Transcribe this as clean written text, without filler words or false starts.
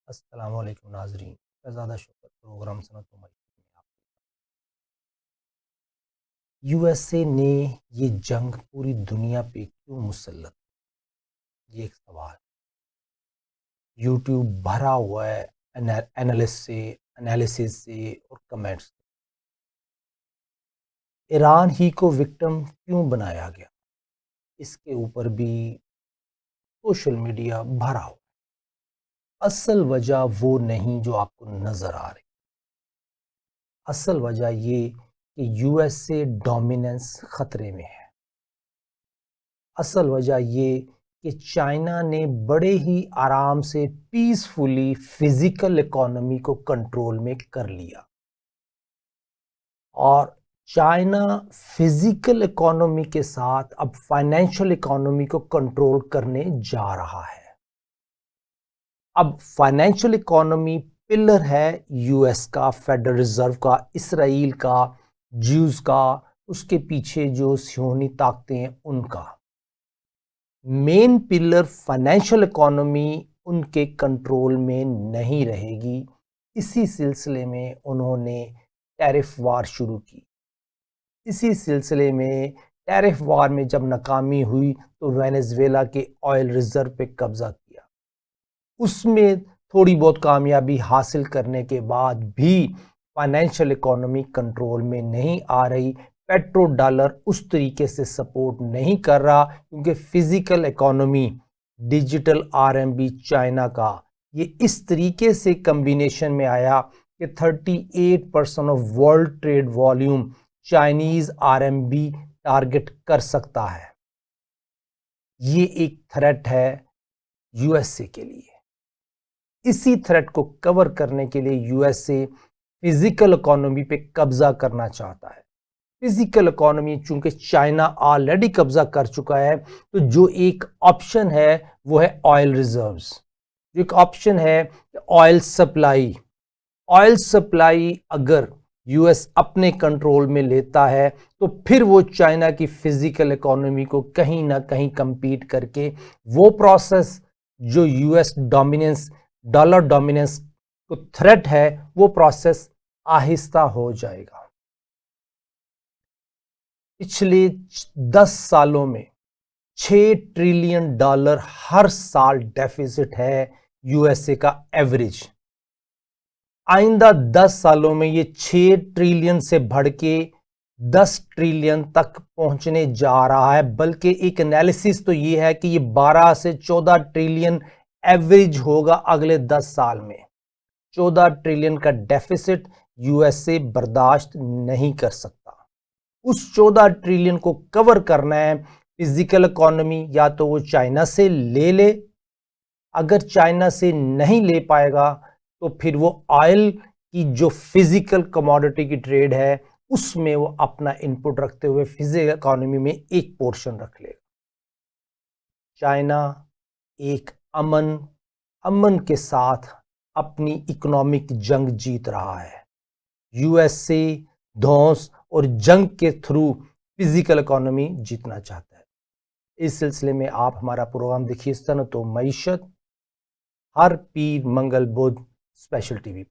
अस्सलाम वालेकुम नाज़रीन। ज़्यादा शुक्र प्रोग्राम सुनो तो मैं यूएसए ने ये जंग पूरी दुनिया पे क्यों मुसल्लत, ये एक सवाल। यूट्यूब भरा हुआ है एनालिसिस से और कमेंट्स। ईरान ही को विक्टिम क्यों बनाया गया, इसके ऊपर भी सोशल मीडिया भरा हुआ। असल वजह वो नहीं जो आपको नजर आ रही। असल वजह ये कि यूएसए डोमिनेंस खतरे में है। असल वजह ये कि चाइना ने बड़े ही आराम से पीसफुली फिजिकल इकोनॉमी को कंट्रोल में कर लिया और चाइना फिजिकल इकोनॉमी के साथ अब फाइनेंशियल इकोनॉमी को कंट्रोल करने जा रहा है। अब फाइनेंशियल इकोनॉमी पिलर है यूएस का, फेडरल रिजर्व का, इसराइल का, ज्यूज का, उसके पीछे जो सियोनी ताकतें हैं उनका। मेन पिलर फाइनेंशियल इकोनॉमी उनके कंट्रोल में नहीं रहेगी। इसी सिलसिले में उन्होंने टैरिफ वार शुरू की। इसी सिलसिले में टैरिफ वार में जब नाकामी हुई तो वेनेजुएला के ऑयल रिजर्व पे कब्जा किया। उसमें थोड़ी बहुत कामयाबी हासिल करने के बाद भी फाइनेंशियल इकोनॉमी कंट्रोल में नहीं आ रही। पेट्रो डॉलर उस तरीके से सपोर्ट नहीं कर रहा क्योंकि physical economy, digital RMB China का ये इस तरीके से कम्बिनेशन में आया कि 38% of world trade volume Chinese RMB target कर सकता है। ये एक थ्रेट है यूएसए के लिए। इसी थ्रेट को कवर करने के लिए यूएसए फिजिकल इकोनॉमी पे कब्जा करना चाहता है। फिजिकल इकोनॉमी चूंकि चाइना ऑलरेडी कब्जा कर चुका है तो जो एक ऑप्शन है वो है ऑयल रिजर्व्स। जो एक ऑप्शन है ऑयल सप्लाई। ऑयल सप्लाई अगर यूएस अपने कंट्रोल में लेता है तो फिर वो चाइना की फिजिकल इकोनॉमी को कहीं ना कहीं compete करके वो प्रोसेस जो यूएस डोमिनेंस, डॉलर डोमिनेंस को थ्रेट है, वो प्रोसेस आहिस्ता हो जाएगा। पिछले 10 सालों में 6 ट्रिलियन डॉलर हर साल डेफिसिट है यूएसए का एवरेज। आइंदा 10 सालों में ये 6 ट्रिलियन से बढ़ के 10 ट्रिलियन तक पहुंचने जा रहा है। बल्कि एक एनालिसिस तो ये है कि ये 12 से 14 ट्रिलियन एवरेज होगा अगले 10 साल में। 14 ट्रिलियन का डेफिसिट यूएसए बर्दाश्त नहीं कर सकता। उस 14 ट्रिलियन को कवर करना है फिजिकल इकोनॉमी, या तो वो चाइना से ले ले। अगर चाइना से नहीं ले पाएगा तो फिर वो ऑयल की जो फिजिकल कमोडिटी की ट्रेड है उसमें वो अपना इनपुट रखते हुए फिजिकल इकोनॉमी में एक पोर्शन रख लेगा। चाइना एक अमन के साथ अपनी इकोनॉमिक जंग जीत रहा है। यूएसए धौंस और जंग के थ्रू फिजिकल इकोनॉमी जीतना चाहता है। इस सिलसिले में आप हमारा प्रोग्राम देखिए सनत व मईशत हर पीर मंगल बुध स्पेशल टीवी।